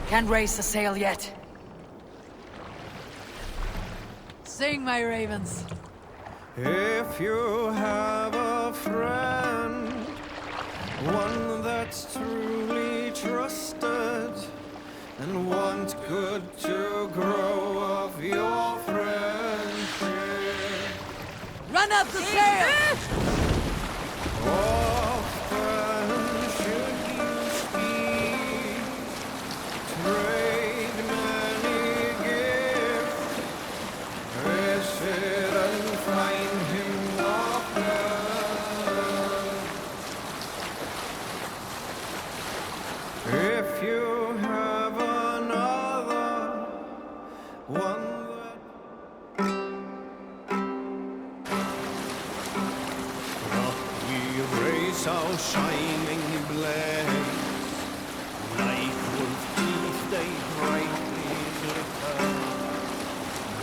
Can't raise a sail yet. Sing, my ravens. If you have a friend, one that's truly trusted, and want good to grow of your friendship, Run up the sail! often should you speak, trade many gifts, visit and find him often. If you have another one our shining blade, like wolf teeth they brightly glitter.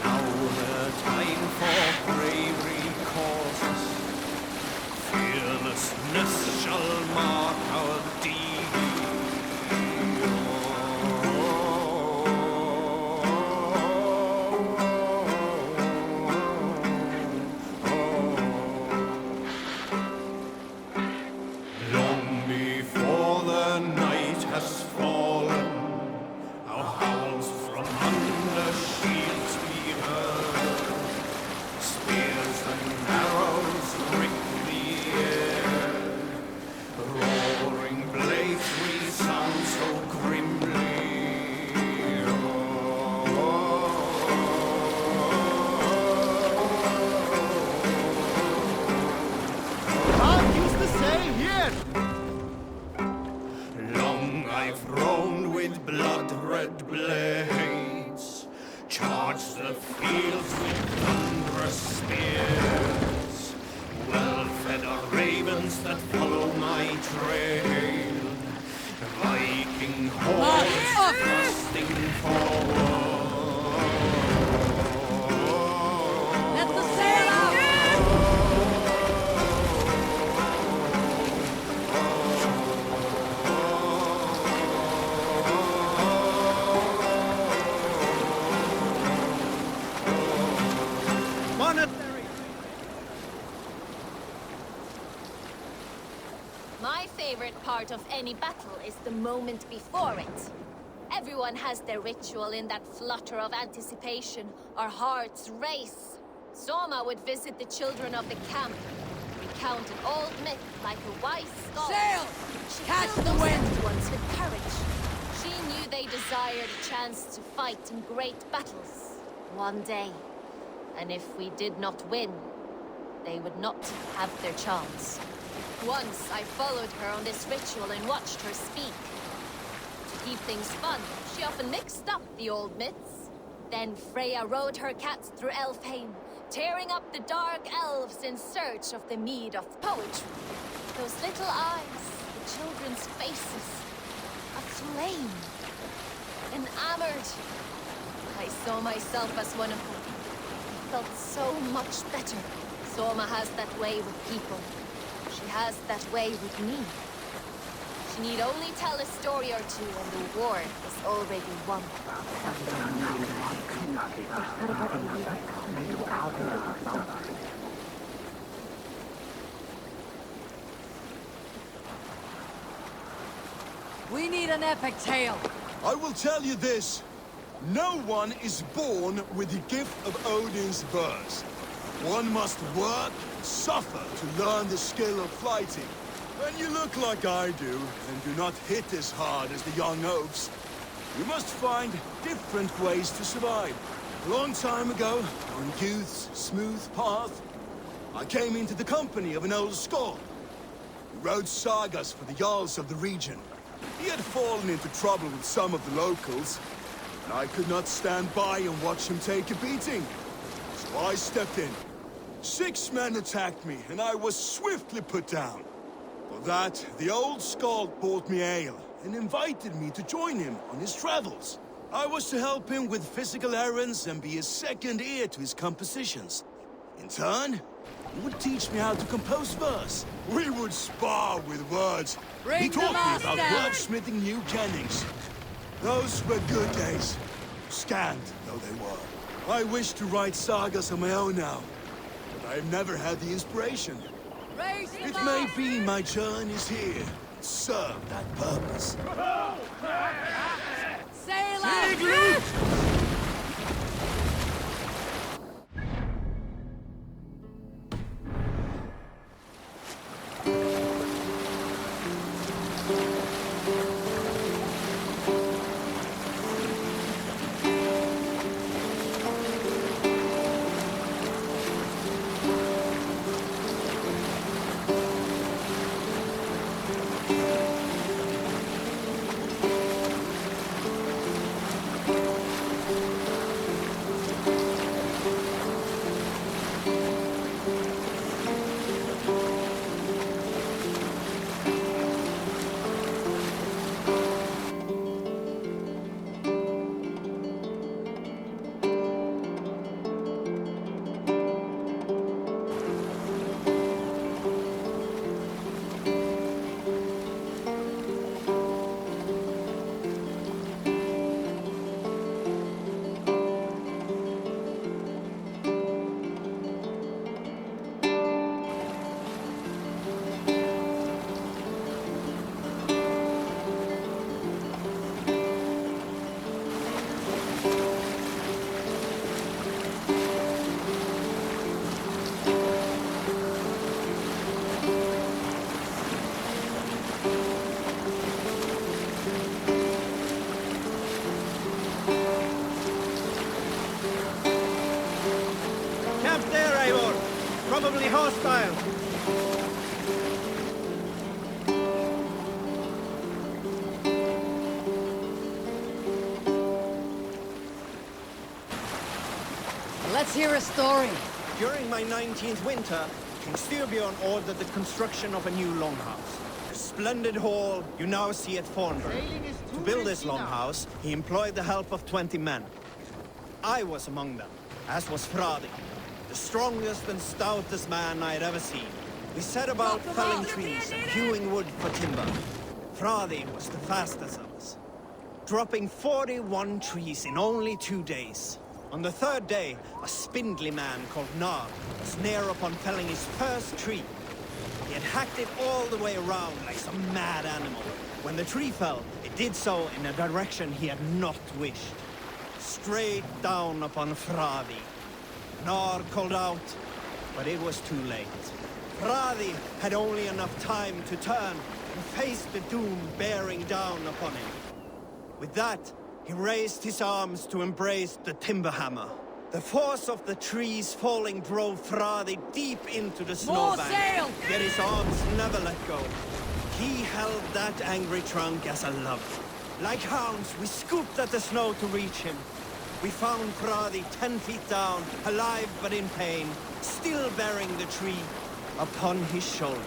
Now the time for bravery calls. Fearlessness shall mark our deed. Blood-red blades charge the fields with thunderous spears. Well-fed are ravens that follow my trail. Viking hordes thrusting forward. Let the sail out! My favorite part of any battle is the moment before it. Everyone has their ritual in that flutter of anticipation. Our hearts race. Soma would visit the children of the camp, recount an old myth like a wise scholar. Sail! She Catch filled the those wind! empty ones with courage. She knew they desired a chance to fight in great battles one day. And if we did not win, they would not have their chance. Once I followed her on this ritual and watched her speak. To keep things fun, she often mixed up the old myths. Then Freya rode her cats through Elfheim, tearing up the dark elves in search of the mead of poetry. Those little eyes, the children's faces, aflame, enamored. I saw myself as one of them. I felt so much better. Soma has that way with people. She has that way with me. She need only tell a story or two and the war is already won. We need an epic tale. I will tell you this. No one is born with the gift of Odin's verse. One must work and suffer to learn the skill of fighting. When you look like I do, and do not hit as hard as the young oaks, you must find different ways to survive. A long time ago, on youth's smooth path, I came into the company of an old Skald. He wrote sagas for the Jarls of the region. He had fallen into trouble with some of the locals, and I could not stand by and watch him take a beating. So I stepped in. 6 men attacked me, and I was swiftly put down. For that, the old Skald bought me ale, and invited me to join him on his travels. I was to help him with physical errands and be a second ear to his compositions. In turn, he would teach me how to compose verse. We would spar with words. Bring He taught the me about master! wordsmithing new kennings. Those were good days. Scant though they were. I wish to write sagas of my own now, but I have never had the inspiration. Raise him It up! may be my journeys here serve that purpose. Sail out! Probably hostile. Let's hear a story. During my 19th winter, King Styrbjorn ordered the construction of a new longhouse. A splendid hall you now see at Tonbridge. To build this longhouse, he employed the help of 20 men. I was among them, as was Fradi, the strongest and stoutest man I had ever seen. We set about felling trees and hewing wood for timber. Fradi was the fastest of us, dropping 41 trees in only 2 days. On the third day, a spindly man called Nar was near upon felling his first tree. He had hacked it all the way around like some mad animal. When the tree fell, it did so in a direction he had not wished. Straight down upon Fradi. Nar called out, but it was too late. Fradi had only enough time to turn and face the doom bearing down upon him. With that, he raised his arms to embrace the timber hammer. The force of the trees falling drove Fradi deep into the snowbank. sail! Yet his arms never let go. He held that angry trunk as a love. Like hounds, we scooped at the snow to reach him. We found Fradi 10 feet down, alive but in pain, still bearing the tree upon his shoulder.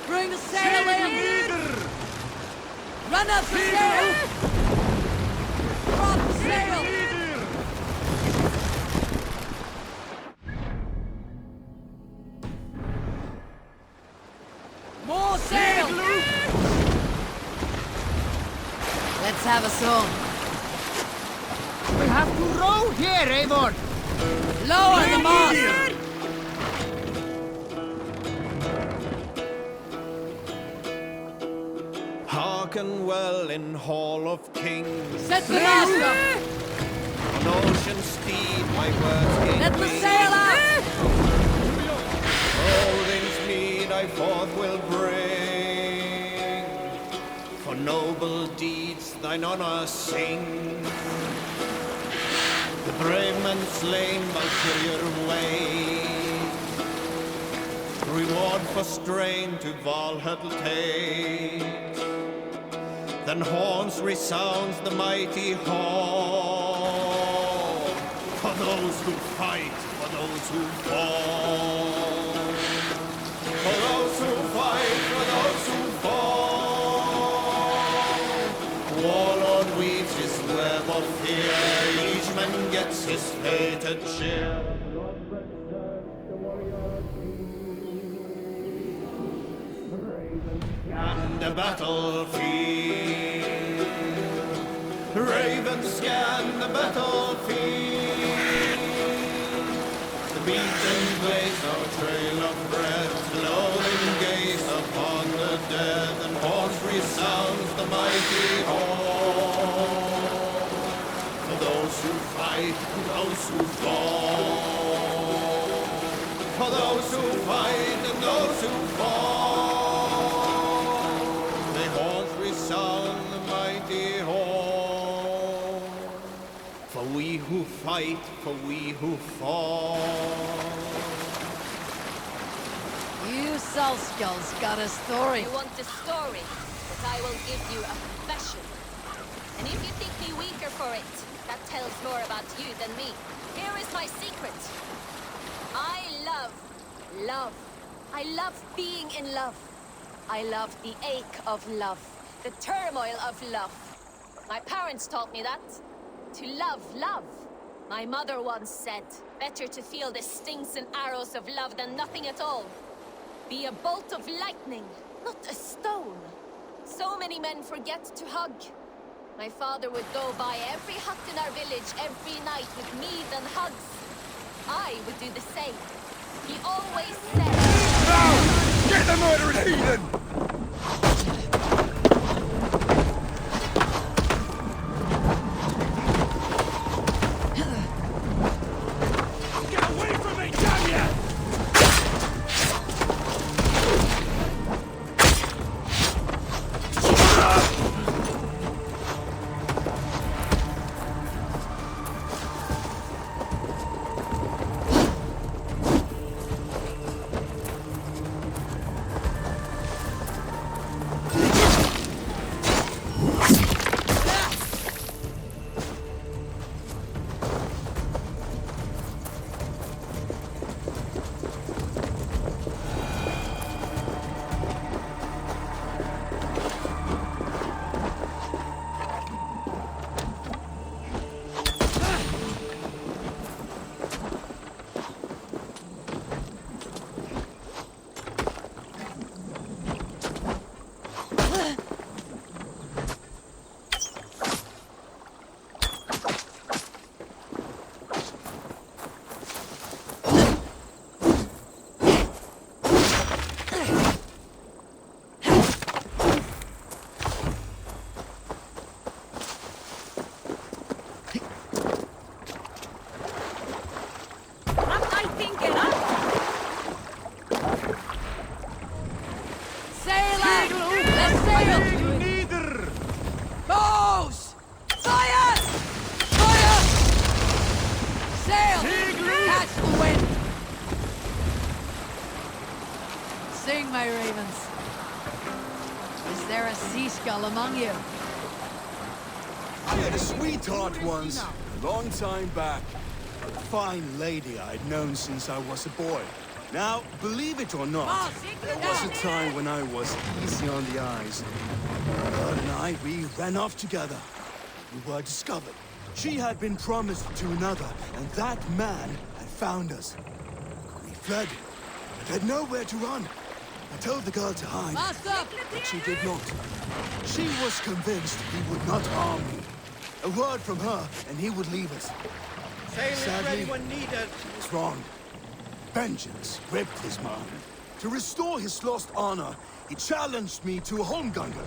Bring the sail in! Run up the sail! Drop the sail! More sail! Let's have a song. We have to row here, Eivor! Lower the mast! Hearken well in Hall of Kings. Set the mast up! On ocean steed my words gain Let the wings. sail out! Holdings mead I forth will bring. For noble deeds thine honor sing. The brave men slain Valkyrian way. Reward for strain to Valhalla take. Then horns resounds the mighty hall. For those who fight, for those who fall. For those who fight, for those who fall. Warlord weaves his web no fear, each man gets his fated share. And the battlefield, ravens scan the battlefield. The beaten blaze no trail of bread, loading gaze upon the dead, and horns resounds the mighty horn. For those who fight, for those who fall, for those who fight and those who fall. Sound the mighty horn. For we who fight, for we who fall. You Salskulls got a story. You want a story, but I will give you a confession. And if you think me weaker for it, that tells more about you than me. Here is my secret. I love love. I love being in love. I love the ache of love. The turmoil of love. My parents taught me that. To love, love. My mother once said, better to feel the stings and arrows of love than nothing at all. Be a bolt of lightning, not a stone. So many men forget to hug. My father would go by every hut in our village every night with mead and hugs. I would do the same. He always said... Now! Get the murdering heathen! Sing, my ravens. Is there a sea skull among you? I had a sweetheart once, a long time back. A fine lady I'd known since I was a boy. Now, believe it or not, there was a time when I was easy on the eyes. Her and I, we ran off together. We were discovered. She had been promised to another, and that man had found us. We fled, but had nowhere to run. I told the girl to hide, but she did not. She was convinced he would not harm me. A word from her, and he would leave us. Sailors ready when needed. He was wrong. Vengeance gripped his mind. To restore his lost honor, he challenged me to a holmganga.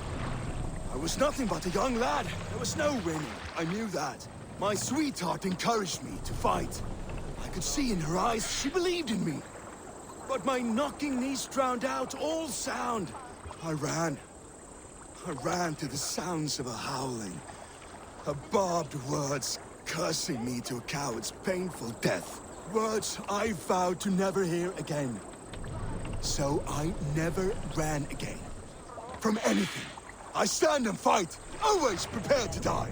I was nothing but a young lad. There was no winning. I knew that. My sweetheart encouraged me to fight. I could see in her eyes she believed in me. But my knocking knees drowned out all sound. I ran to the sounds of her howling. Her barbed words cursing me to a coward's painful death. Words I vowed to never hear again. So I never ran again. From anything. I stand and fight, always prepared to die.